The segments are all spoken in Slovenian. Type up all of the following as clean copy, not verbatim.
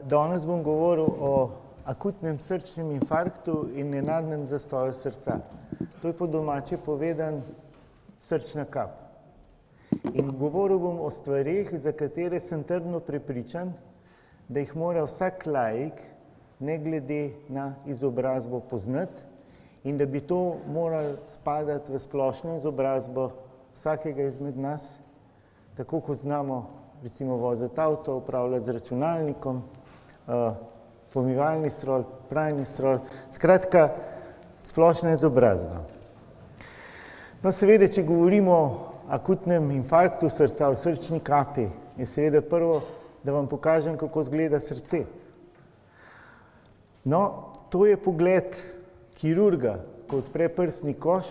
Danes bom govoril o akutnem srčnem infarktu in nenadnem zastoju srca. To je po domače povedan srčna kap. In govoril bom o stvareh, za katere sem trdno prepričan, da jih mora vsak laik, ne glede na izobrazbo, poznati in da bi to moralo spadati v splošno izobrazbo vsakega izmed nas, tako kot znamo recimo voziti avto, upravljati z računalnikom, pomivalni stroj, pralni stroj, skratka splošna izobrazba. No, seveda, če govorimo o akutnem infarktu srca, o srčni kapi, je seveda prvo, da vam pokažem, kako izgleda srce. No, to je pogled kirurga, ko odpre prsni koš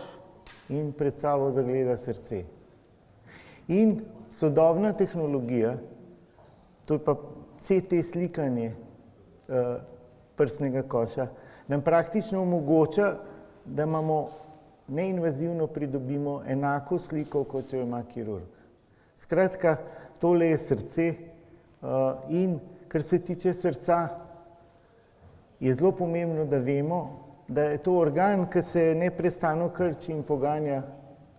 in pred sabo zagleda srce. In sodobna tehnologija, to je pa CT slikanje prsnega koša, nam praktično omogoča, da imamo neinvazivno pridobimo enako sliko, kot jo ima kirurg. Skratka, tole je srce in kar se tiče srca, je zelo pomembno, da vemo, da je to organ, ki se neprestano krči in poganja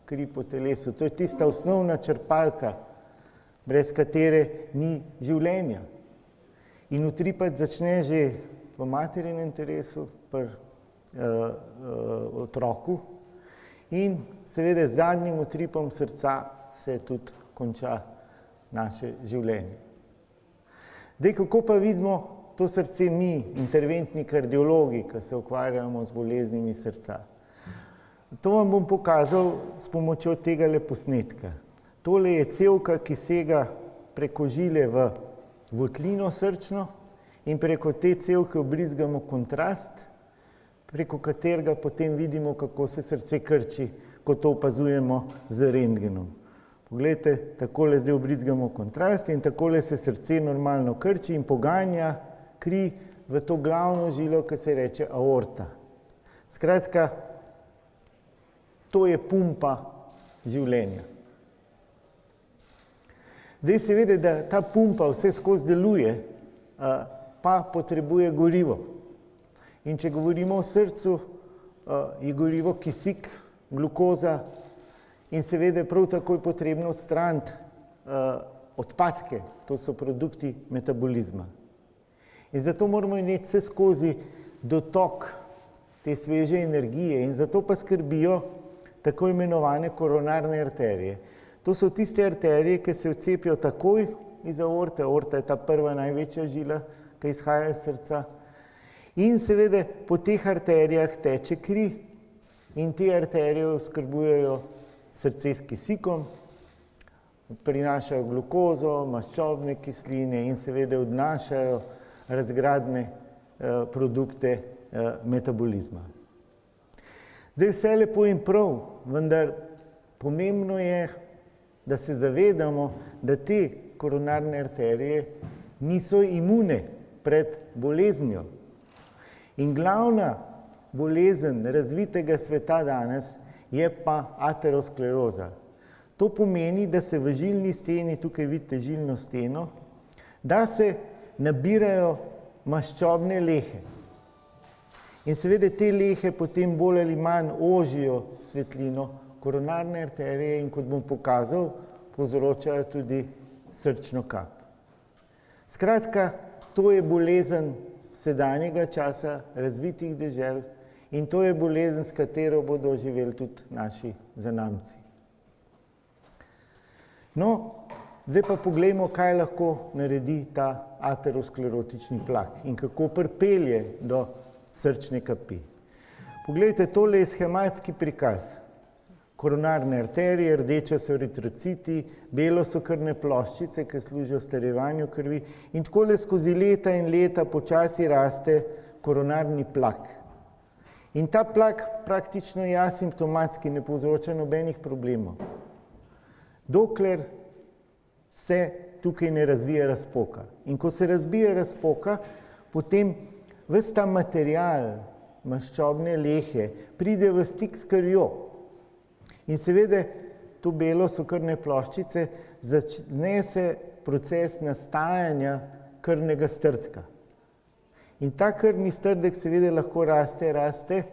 kri po telesu. To je tista osnovna črpalka, brez katere ni življenja. In utripati začne že v materinem telesu, pri otroku in seveda z zadnjim utripom srca se tudi konča naše življenje. Zdaj, kako pa vidimo to srce mi, interventni kardiologi, ki se ukvarjamo z boleznimi srca? To vam bom pokazal s pomočjo tegale posnetka. Tole je cevka, ki sega preko žile v votlino srčno in preko te cevke vbrizgamo kontrast, preko katerega potem vidimo, kako se srce krči, ko to opazujemo z rentgenom. Poglejte, takole zdaj vbrizgamo kontrast in takole se srce normalno krči in poganja kri v to glavno žilo, ki se reče aorta. Skratka, to je pumpa življenja. Zdaj seveda, da ta pumpa vse skozi deluje, pa potrebuje gorivo. In če govorimo o srcu, je gorivo kisik, glukoza in seveda prav tako je potrebno odstraniti odpadke, to so produkti metabolizma. In zato moramo imeti vse skozi dotok te sveže energije in zato pa skrbijo tako imenovane koronarne arterije. To so tiste arterije, ki se odcepijo takoj iz aorte. Aorta je ta prva največja žila, ki izhaja iz srca. In seveda po teh arterijah teče kri in te arterije oskrbujejo srce s kisikom, prinašajo glukozo, maščobne kisline in seveda odnašajo razgradne produkte metabolizma. Zdaj vse lepo in prav, vendar pomembno je, da se zavedamo, da te koronarne arterije niso imune pred boleznijo. In glavna bolezen razvitega sveta danes je pa ateroskleroza. To pomeni, da se v žilni steni, tukaj vidite žilno steno, da se nabirajo maščobne lehe. In seveda te lehe potem bolj ali manj ožijo svetlino koronarne arterije in kot bom pokazal, povzročajo tudi srčno kap. Skratka, to je bolezen sedanjega časa, razvitih dežel in to je bolezen, s katero bodo živeli tudi naši zanamci. No, zdaj pa poglejmo, kaj lahko naredi ta aterosklerotični plak in kako pripelje do srčne kapi. Poglejte, tole je schematski prikaz. Koronarne arterije, rdeča so eritrociti, belo so krvne ploščice, ki služijo starjevanju krvi in takole skozi leta in leta počasi raste koronarni plak. In ta plak praktično je asimptomatski, ne povzroča nobenih problemov. Dokler se tukaj ne razvije razpoka. In ko se razbije razpoka, potem ves ta material, maščobne lehe, pride v stik s krvjo. In seveda to belo so krvne ploščice, začne se proces nastajanja krvnega strdka. In ta krvni strdek seveda lahko raste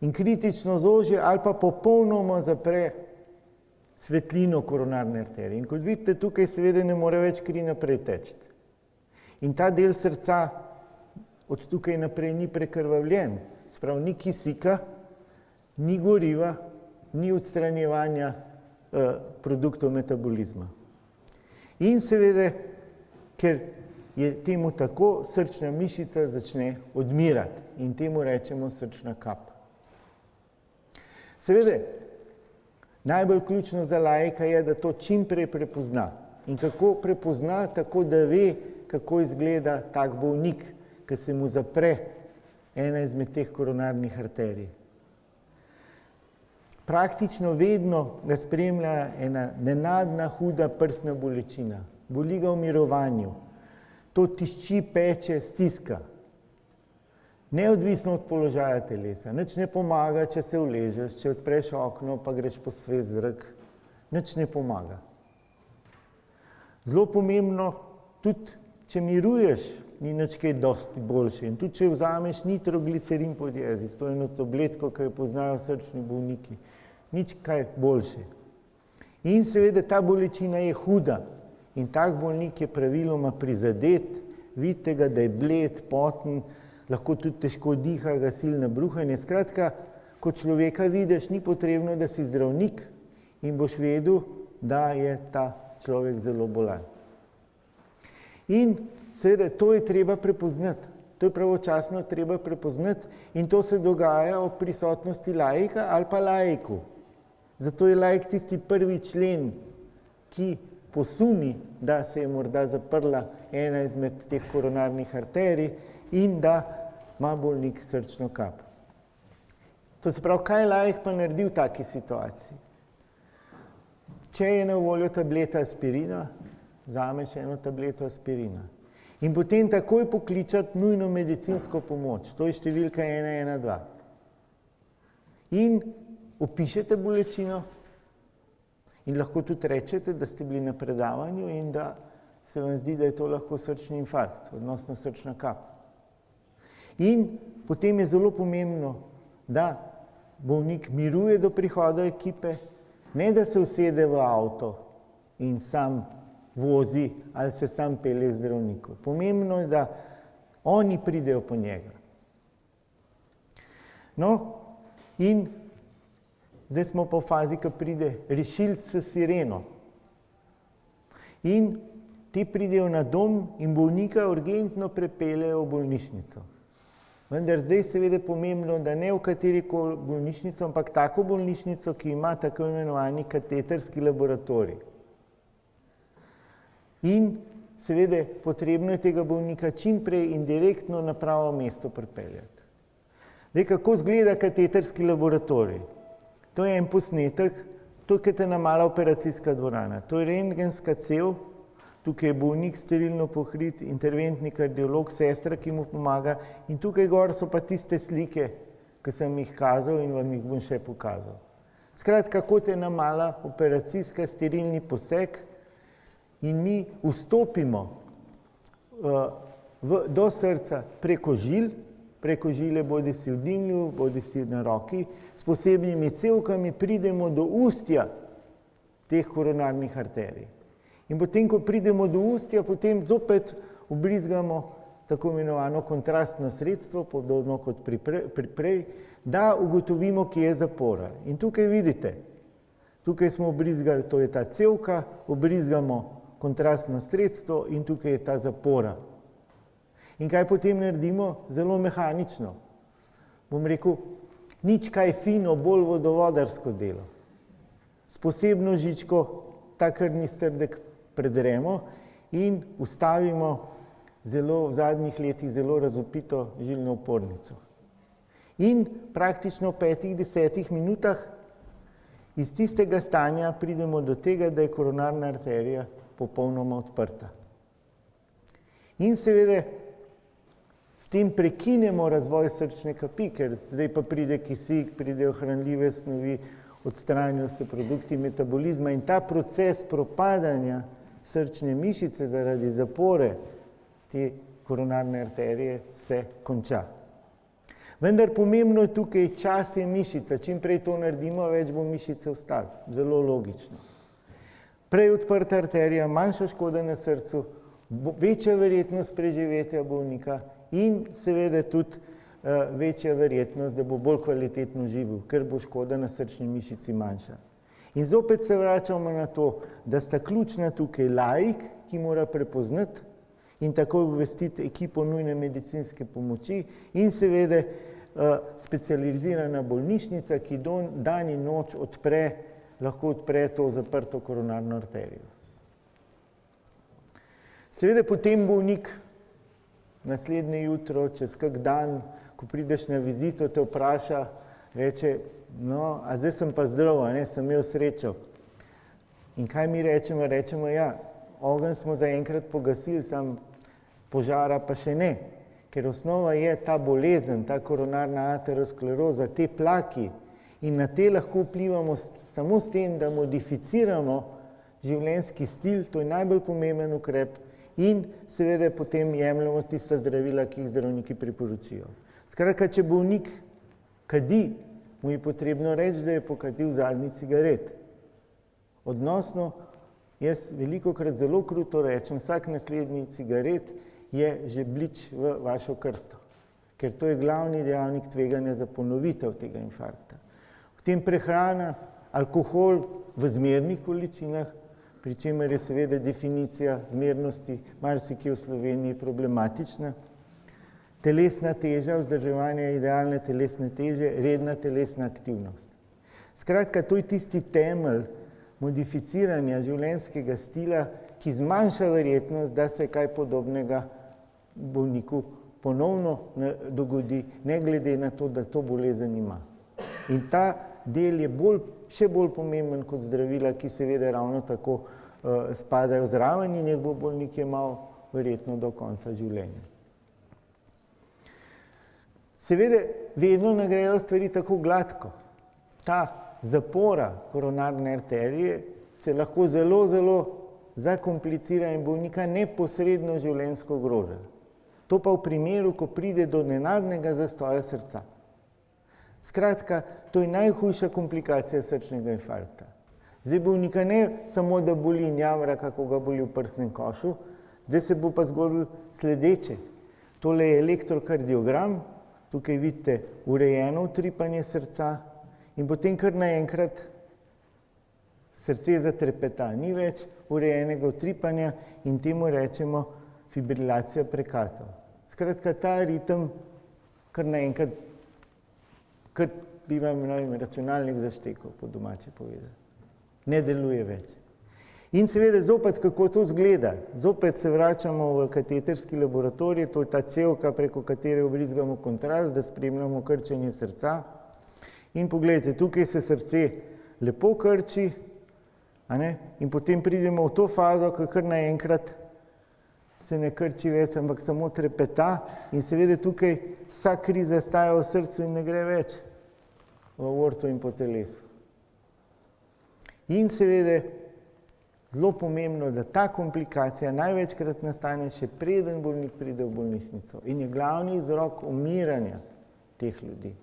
in kritično zoži ali pa popolnoma zapre svetlino koronarne arterije. In kot vidite, tukaj seveda ne more več kri naprej teči. In ta del srca od tukaj naprej ni prekrvavljen, sprav ni kisika, ni goriva, ni odstranjevanja produktov metabolizma. In seveda, ker je temu tako, srčna mišica začne odmirati in temu rečemo srčna kap. Seveda, najbolj ključno za laika je, da to čim prej prepozna. In kako prepozna, tako da ve, kako izgleda tak bolnik, ki se mu zapre ena izmed teh koronarnih arterij. Praktično vedno ga spremlja ena nenadna, huda prsna bolečina. Boli ga v mirovanju. To tišči, peče, stiska. Neodvisno od položaja telesa. Nič ne pomaga, če se uležeš, če odpreš okno, pa greš po svež zrak. Nič ne pomaga. Zelo pomembno, tudi če miruješ, ni nič kaj dosti boljše. In tudi če vzameš nitroglicerin pod jezik, to je eno tabletko, ki jo poznajo srčni bolniki, nič kaj boljše. In seveda ta bolečina je huda in tak bolnik je praviloma prizadet, vidite ga, da je bled, poten, lahko tudi težko diha, ga silno bruhanje. Skratka, ko človeka vidiš, ni potrebno, da si zdravnik in boš vedel, da je ta človek zelo bolan. In seveda to je treba prepoznati, to je pravočasno treba prepoznati in to se dogaja ob prisotnosti laika ali pa laiku. Zato je laik tisti prvi člen, ki posumi, da se je morda zaprla ena izmed teh koronarnih arterij in da ima bolnik srčno kap. To se pravi, kaj laik pa naredi v taki situaciji? Če je na voljo tableta aspirina, vzameš eno tableto aspirina. In potem takoj pokličati nujno medicinsko pomoč, to je številka 112. In opišete bolečino in lahko tudi rečete, da ste bili na predavanju in da se vam zdi, da je to lahko srčni infarkt, odnosno srčna kap. In potem je zelo pomembno, da bolnik miruje do prihoda ekipe, ne da se usede v avto in sam vozi ali se sam pelje k zdravniku. Pomembno je, da oni pridejo po njega. No, in zdaj smo pa v fazi, ko pride rešilc s sireno. In ti pridejo na dom in bolnika urgentno prepeljejo v bolnišnico. Vendar zdaj seveda pomembno, da ne v katerikoli bolnišnico, ampak tako bolnišnico, ki ima tako imenovani kateterski laboratorij. In seveda potrebno je tega bolnika čim prej in direktno na pravo mesto pripeljati. Zdaj, kako izgleda kateterski laboratorij? To je en posnetek, tukaj je ena mala operacijska dvorana. To je rentgenska cev, tukaj je bolnik sterilno pokrit, interventni kardiolog, sestra, ki mu pomaga in tukaj gor so pa tiste slike, ki sem jih kazal in vam jih bom še pokazal. Skratka, kot je ena mala operacijska sterilni poseg in mi vstopimo do srca preko žil, preko žile bodi si v dimlju, bodi si na roki, s posebnimi cevkami pridemo do ustja teh koronarnih arterij. In potem, ko pridemo do ustja, potem zopet ubrizgamo tako imenovano kontrastno sredstvo, podobno kot pri prej, da ugotovimo, kje je zapora. In tukaj vidite, tukaj smo ubrizgali, to je ta cevka, ubrizgamo kontrastno sredstvo in tukaj je ta zapora. In kaj potem naredimo? Zelo mehanično. Bom rekel, nič kaj fino, bolj vodovodarsko delo. S posebno žičko ta krvni strdek predremo in ustavimo v zadnjih letih zelo razvpito žilno opornico. In praktično v 5-10 minutah iz tistega stanja pridemo do tega, da je koronarna arterija popolnoma odprta. In seveda s tem prekinemo razvoj srčne kapi, ker zdaj pa pride kisik, pridejo hranljive snovi, odstranijo se produkti metabolizma in ta proces propadanja srčne mišice zaradi zapore te koronarne arterije se konča. Vendar pomembno je tukaj čas je mišica. Čim prej to naredimo, več bo mišice ostalo. Zelo logično. Prej odprta arterija, manjša škoda na srcu, večja verjetnost preživetja bolnika in seveda tudi večja verjetnost, da bo bolj kvalitetno živel, ker bo škoda na srčni mišici manjša. In zopet se vračamo na to, da sta ključna tukaj laik, ki mora prepoznati in takoj obvestiti ekipo nujne medicinske pomoči in seveda specializirana bolnišnica, ki dan in noč lahko odpre to zaprto koronarno arterijo. Seveda potem bolnik naslednje jutro, čez kak dan, ko prideš na vizito, te vpraša, reče, no, a zdaj sem pa zdrav, sem imel srečo. In kaj mi rečemo? Rečemo, ja, ogenj smo zaenkrat pogasili, sam požara pa še ne. Ker osnova je ta bolezen, ta koronarna ateroskleroza, te plaki in na te lahko vplivamo samo s tem, da modificiramo življenjski stil, to je najbolj pomemben ukrep in seveda potem jemljemo tista zdravila, ki jih zdravniki priporočijo. Skratka, če bolnik kadi, mu je potrebno reči, da je pokadil zadnji cigaret. Odnosno, jaz velikokrat zelo kruto rečem, vsak naslednji cigaret je že blič v vašo krsto, ker to je glavni dejavnik tveganja za ponovitev tega infarkta. Potem prehrana, alkohol v zmernih količinah, pri čemer je seveda definicija zmernosti marsikje v Sloveniji problematična. Telesna teža, vzdrževanje idealne telesne teže, redna telesna aktivnost. Skratka, to je tisti temelj modificiranja življenjskega stila, ki zmanjša verjetnost, da se kaj podobnega bolniku ponovno dogodi, ne glede na to, da to bolezen ima. In ta del je še bolj pomemben kot zdravila, ki seveda ravno tako spadajo zraven in jih bo bolnik jemal verjetno do konca življenja. Seveda vedno ne grejo stvari tako gladko. Ta zapora koronarne arterije se lahko zelo, zelo zakomplicira in bolnika neposredno življenjsko ogroža. To pa v primeru, ko pride do nenadnega zastoja srca. Skratka, to je najhujša komplikacija srčnega infarkta. Zdaj bolnika ne samo, da boli in jamra, kako ga boli v prsnem košu, zdaj se bo pa zgodilo sledeče. Tole je elektrokardiogram, tukaj vidite urejeno utripanje srca in potem kar naenkrat srce zatrepeta, ni več urejenega utripanja in temu rečemo fibrilacija prekatov. Skratka, ta ritem kar naenkrat, kot bi vam računalnik zaštekal, po domače povedano. Ne deluje več. In seveda zopet, kako to izgleda. Zopet se vračamo v kateterski laboratorij, to je ta cevka, preko katere obrizgamo kontrast, da spremljamo krčenje srca. In pogledajte, tukaj se srce lepo krči, in potem pridemo v to fazo, ko kar naenkrat se ne krči več, ampak samo trepeta in seveda tukaj vsa kri zastaja v srcu in ne gre več v aorto in po telesu. In seveda zelo pomembno, da ta komplikacija največkrat nastane še preden bolnik pride v bolnišnico in je glavni vzrok umiranja teh ljudi.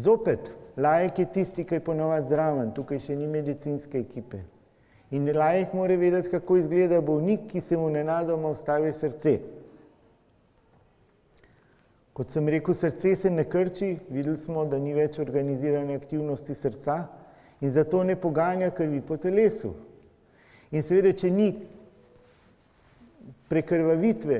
Zopet, laik je tisti, ki je ponovadi zraven, tukaj še ni medicinske ekipe. In laik mora vedeti, kako izgleda bolnik, ki se mu nenadoma ustavi srce. Kot sem rekel, srce se ne krči, videli smo, da ni več organizirane aktivnosti srca in zato ne poganja krvi po telesu. In seveda, če ni prekrvavitve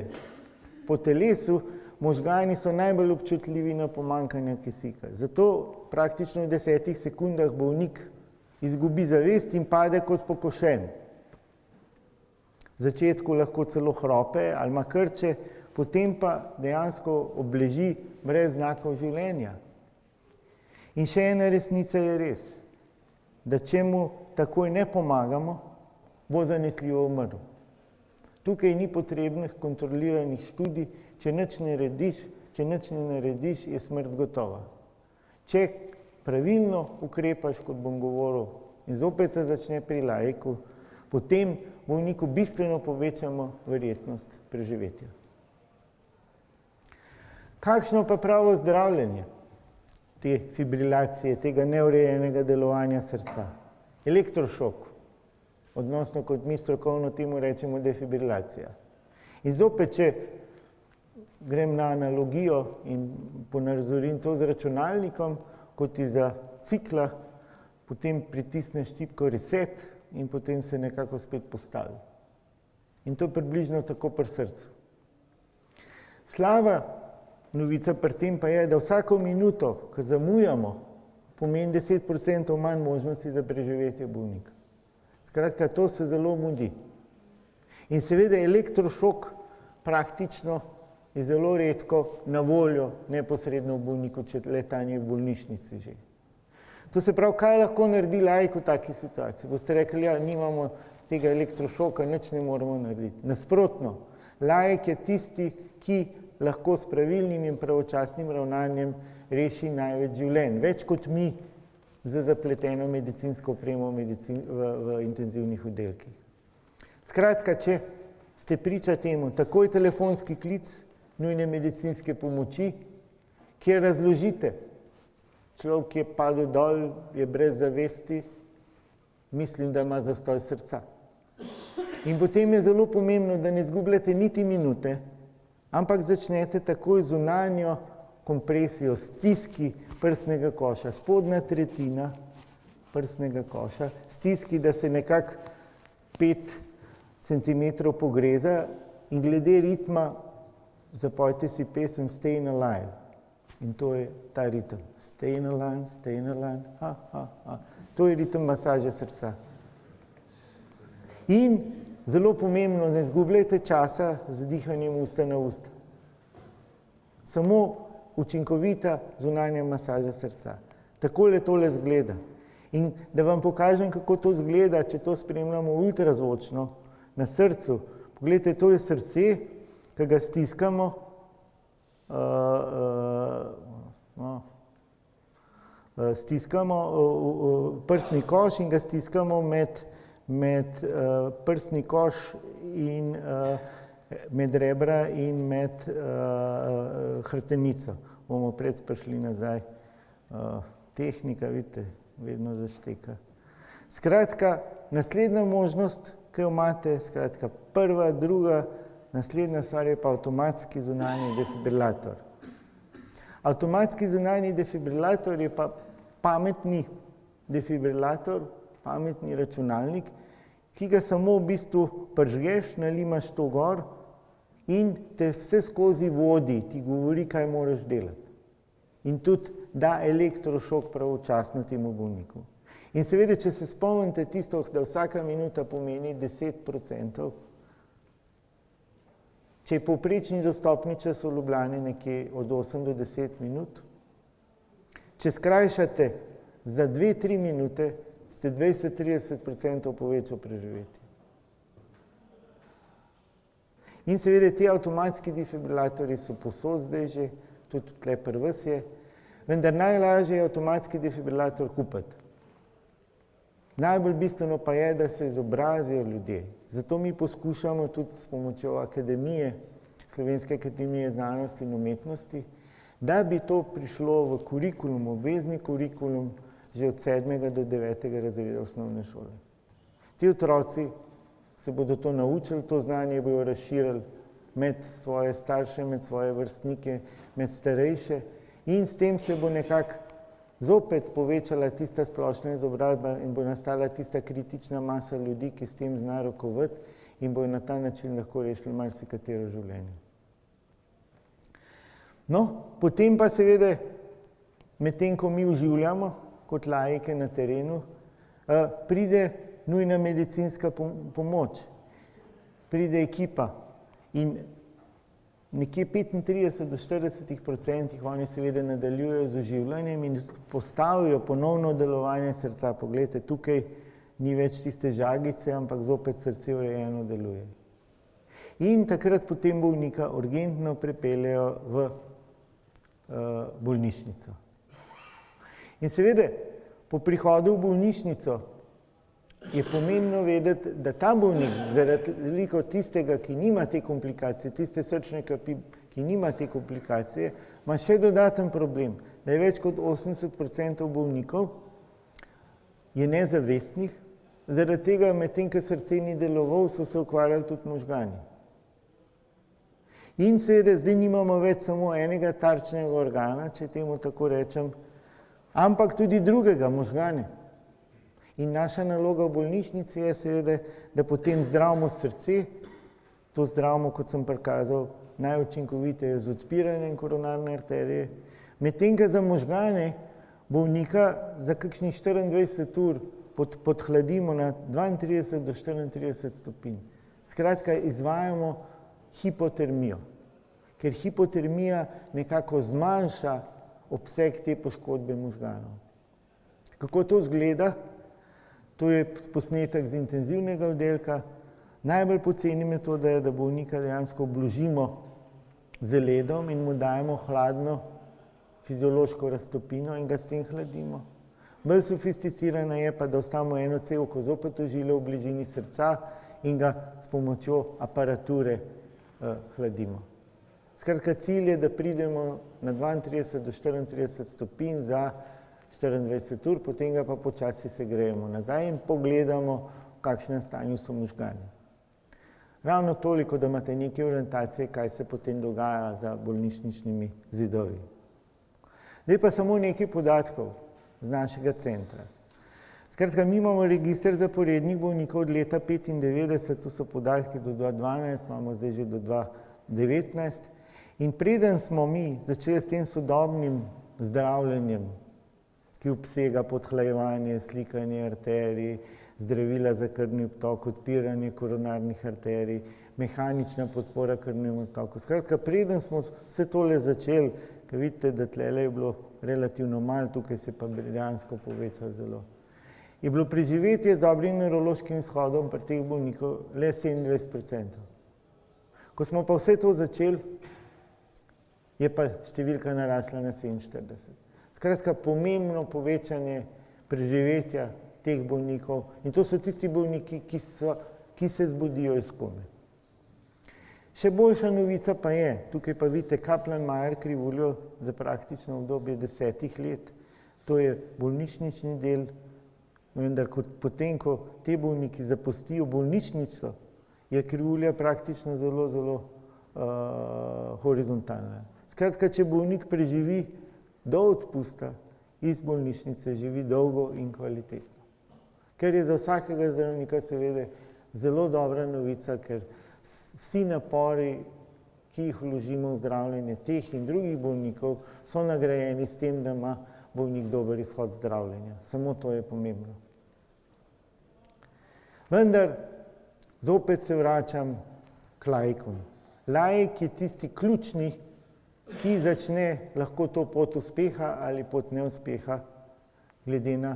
po telesu, možgani so najbolj občutljivi na pomanjkanje kisika. Zato praktično v 10 sekundah bolnik izgubi zavest in pade kot pokošen. V začetku lahko celo hrope ali ima krče, potem pa dejansko obleži brez znakov življenja. In še ena resnica je res, da če mu takoj ne pomagamo, bo zanesljivo umrl. Tukaj ni potrebnih kontroliranih študij, če nič ne narediš, je smrt gotova. Če pravilno ukrepaš, kot bom govoril, in zopet se začne pri laiku, potem bolniku bistveno povečamo verjetnost preživetja. Kakšno pa pravo zdravljenje te fibrilacije, tega neurejenega delovanja srca? Elektrošok, odnosno kot mi strokovno temu rečemo defibrilacija. In zopet, če grem na analogijo in ponazorim to z računalnikom, kot ti za cikla, potem pritisneš tipko reset in potem se nekako spet postavi. In to je približno tako pri srcu. Slaba novica pri tem pa je, da vsako minuto, ko zamujamo, pomeni 10% manj možnosti za preživetje bolnika. Skratka, to se zelo mudi. In seveda elektrošok praktično je zelo redko na voljo neposredno v bolniku, če letanje v bolnišnici že. To se pravi, kaj lahko naredi laik v taki situaciji? Boste rekli, ja, nimamo tega elektrošoka, nič ne moramo narediti. Nasprotno, laik je tisti, ki lahko s pravilnim in pravočasnim ravnanjem reši največ življenj. Več kot mi za zapleteno medicinsko opremo v intenzivnih oddelkih. Skratka, če ste priča temu, takoj telefonski klic nujne medicinske pomoči, kjer razložite, človek je padel dol, je brez zavesti, mislim, da ima zastoj srca. In potem je zelo pomembno, da ne izgubljate niti minute, ampak začnete takoj zunanjo kompresijo, stiski prsnega koša, spodnja tretjina prsnega koša, stiski, da se nekako 5 centimetrov pogreza in glede ritma zapojte si pesem Stayin' Alive. In to je ta ritem. Stayin' alive, stayin' alive, ha, ha, ha. To je ritem masaže srca. In zelo pomembno, ne izgubljajte časa z dihanjem usta na usta. Samo učinkovita zunanja masaža srca. Takole tole zgleda. In da vam pokažem, kako to zgleda, če to spremljamo ultrazvočno na srcu. Poglejte, to je srce, ki ga stiskamo, stiskamo prsni koš in ga stiskamo med prsni koš in med rebra in med hrbtenico. Bomo pred prišli nazaj. Tehnika, vidite, vedno zašteka. Skratka, naslednja možnost, ki jo imate, skratka, prva, druga, naslednja stvar je pa avtomatski zunanji defibrilator. Avtomatski zunanji defibrilator je pa pametni defibrilator, pametni računalnik, ki ga samo v bistvu pržgeš, nalimaš to gor in te vse skozi vodi, ti govori, kaj moraš delati. In tudi da elektrošok pravočasno temu bolniku. In seveda, če se spomnite tisto, da vsaka minuta pomeni 10%, če je povprečni dostopni čas v Ljubljani nekje od 8 do 10 minut, če skrajšate za 2-3 minute, ste 20-30% povečal preživetje. In seveda, ti avtomatski defibrilatorji so povsod zdaj že, tudi tle pri vas je, vendar najlažje je avtomatski defibrilator kupiti. Najbolj bistveno pa je, da se izobrazijo ljudje. Zato mi poskušamo tudi s pomočjo akademije, Slovenske akademije znanosti in umetnosti, da bi to prišlo v kurikulum, obvezni kurikulum, že od 7. do 9. razreda osnovne šole. Ti otroci se bodo to naučili, to znanje bodo razširili med svoje starše, med svoje vrstnike, med starejše in s tem se bo nekako zopet povečala tista splošna izobrazba in bo nastala tista kritična masa ljudi, ki s tem zna rokovati in bojo na ta način lahko rešili marsikatero življenje. No, potem pa seveda, medtem ko mi oživljamo kot laike na terenu, pride nujna medicinska pomoč, pride ekipa in nekje 35 do 40% oni seveda nadaljujejo z oživljanjem in postavijo ponovno delovanje srca. Poglejte, tukaj ni več tiste žagice, ampak zopet srce urejeno deluje. In takrat potem bolnika urgentno prepeljejo v bolnišnico. In seveda, po prihodu v bolnišnico je pomembno vedeti, da ta bolnik, zaradi razliko od tistega, ki nima te komplikacije, tiste srčne kapi, ki nima te komplikacije, ima še dodaten problem, da je več kot 80% bolnikov je nezavestnih, zaradi tega medtem, ko srce ni deloval, so se ukvarjali tudi možgani. In seveda zdaj nimamo več samo enega tarčnega organa, če temu tako rečem, ampak tudi drugega, možgane. In naša naloga v bolnišnici je seveda, da potem zdravimo srce, to zdravimo, kot sem prikazal, najučinkoviteje z odpiranjem koronarne arterije, medtem ko za možgane bolnika za kakšnih 24 ur podhladimo na 32 do 34 stopinj. Skratka, izvajamo hipotermijo, ker hipotermija nekako zmanjša obseg te poškodbe možganov. Kako to izgleda? To je posnetek z intenzivnega oddelka. Najbolj poceni metoda je, da bolnika dejansko obložimo z ledom in mu dajemo hladno fiziološko raztopino in ga s tem hladimo. Bolj sofisticirana je pa, da ostavimo eno cevko zopet v žilo v bližini srca in ga s pomočjo aparature hladimo. Skratka, cilj je, da pridemo na 32 do 34 stopinj za 24 ur, potem ga pa počasi segrejemo nazaj in pogledamo, v kakšnem stanju so možgani. Ravno toliko, da imate neke orientacije, kaj se potem dogaja za bolnišničnimi zidovi. Zdaj pa samo nekaj podatkov z našega centra. Skratka, mi imamo register zaporednih bolnikov od leta 1995, to so podatki do 2012, imamo zdaj že do 2019. In preden smo mi začeli s tem sodobnim zdravljenjem, ki obsega podhlajevanje, slikanje arterij, zdravila za krvni obtok, odpiranje koronarnih arterij, mehanična podpora krvnemu obtoku. Skratka, preden smo vse tole začeli, ker vidite, da tlele je bilo relativno malo, tukaj se pa dejansko poveča zelo. Je bilo preživetje z dobrim nevrološkim izhodom pri teh bolnikov le 27%. Ko smo pa vse to začeli, je pa številka narasla na 47%. Skratka, pomembno povečanje preživetja teh bolnikov in to so tisti bolniki, ki se zbudijo iz kome. Še boljša novica pa je, tukaj pa vidite Kaplan-Meier krivuljo za praktično obdobje 10 let, to je bolnišnični del, vendar potem, ko te bolniki zapustijo bolnišnico, je krivulja praktično zelo horizontalna. Skratka, če bolnik preživi do odpusta iz bolnišnice, živi dolgo in kvalitetno. Ker je za vsakega zdravnika seveda zelo dobra novica, ker vsi napori, ki jih vložimo v zdravljenje teh in drugih bolnikov, so nagrajeni s tem, da ima bolnik dober izhod zdravljenja. Samo to je pomembno. Vendar, zopet se vračam k laikom. Laik je tisti ključni, ki začne lahko to pot uspeha ali pot neuspeha, glede na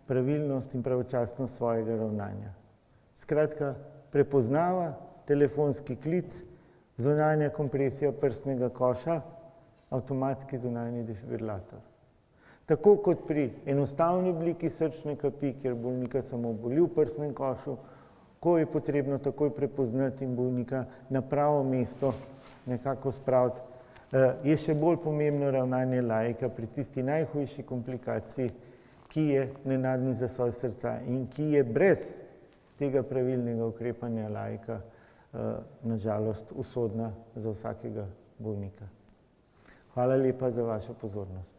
pravilnost in pravočasnost svojega ravnanja. Skratka, prepoznava telefonski klic, zunanja kompresija prsnega koša, avtomatski zunanji defibrilator. Tako kot pri enostavni obliki srčne kapi, kjer bolnika samo boli v prsnem košu, ko je potrebno takoj prepoznati in bolnika na pravo mesto nekako spraviti, je še bolj pomembno ravnanje laika pri tisti najhujši komplikaciji, ki je nenadni zasoj srca in ki je brez tega pravilnega ukrepanja laika nažalost usodna za vsakega bolnika. Hvala lepa za vašo pozornost.